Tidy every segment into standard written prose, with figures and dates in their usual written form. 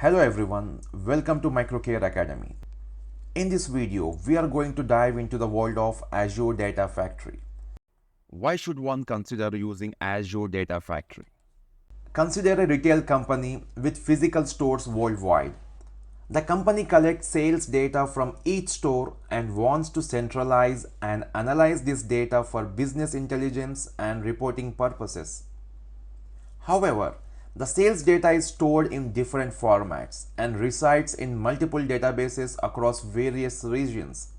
Hello everyone, welcome to Microcare Academy. In this video, we are going to dive into the world of Azure Data Factory. Why should one consider using Azure Data Factory? Consider a retail company with physical stores worldwide. The company collects sales data from each store and wants to centralize and analyze this data for business intelligence and reporting purposes. However, the sales data is stored in different formats and resides in multiple databases across various regions.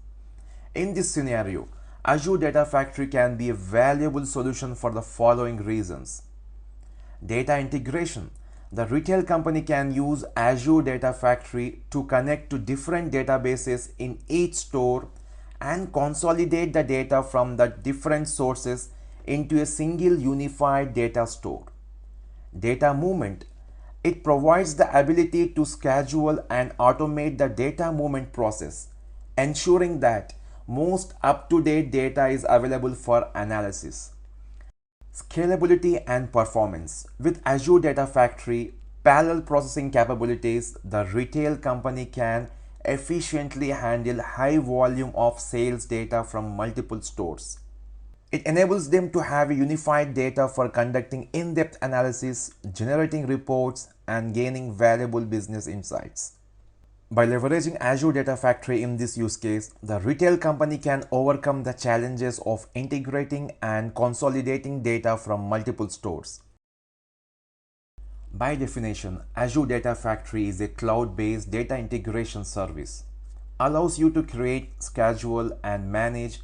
In this scenario, Azure Data Factory can be a valuable solution for the following reasons. Data integration. The retail company can use Azure Data Factory to connect to different databases in each store and consolidate the data from the different sources into a single unified data store. Data movement. It provides the ability to schedule and automate the data movement process, ensuring that most up-to-date data is available for analysis. Scalability and performance. With Azure Data Factory parallel processing capabilities, the retail company can efficiently handle high volume of sales data from multiple stores. It enables them to have a unified data for conducting in-depth analysis, generating reports, and gaining valuable business insights. By leveraging Azure Data Factory in this use case, the retail company can overcome the challenges of integrating and consolidating data from multiple stores. By definition, Azure Data Factory is a cloud-based data integration service. Allows you to create, schedule, and manage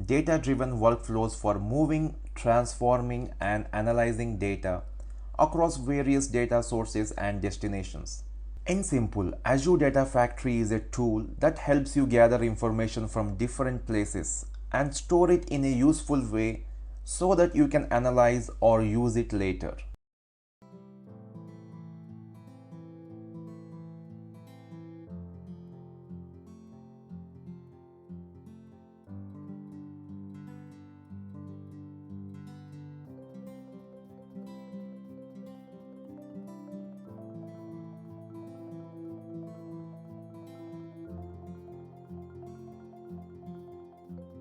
data-driven workflows for moving, transforming, and analyzing data across various data sources and destinations. In simple, Azure Data Factory is a tool that helps you gather information from different places and store it in a useful way so that you can analyze or use it later.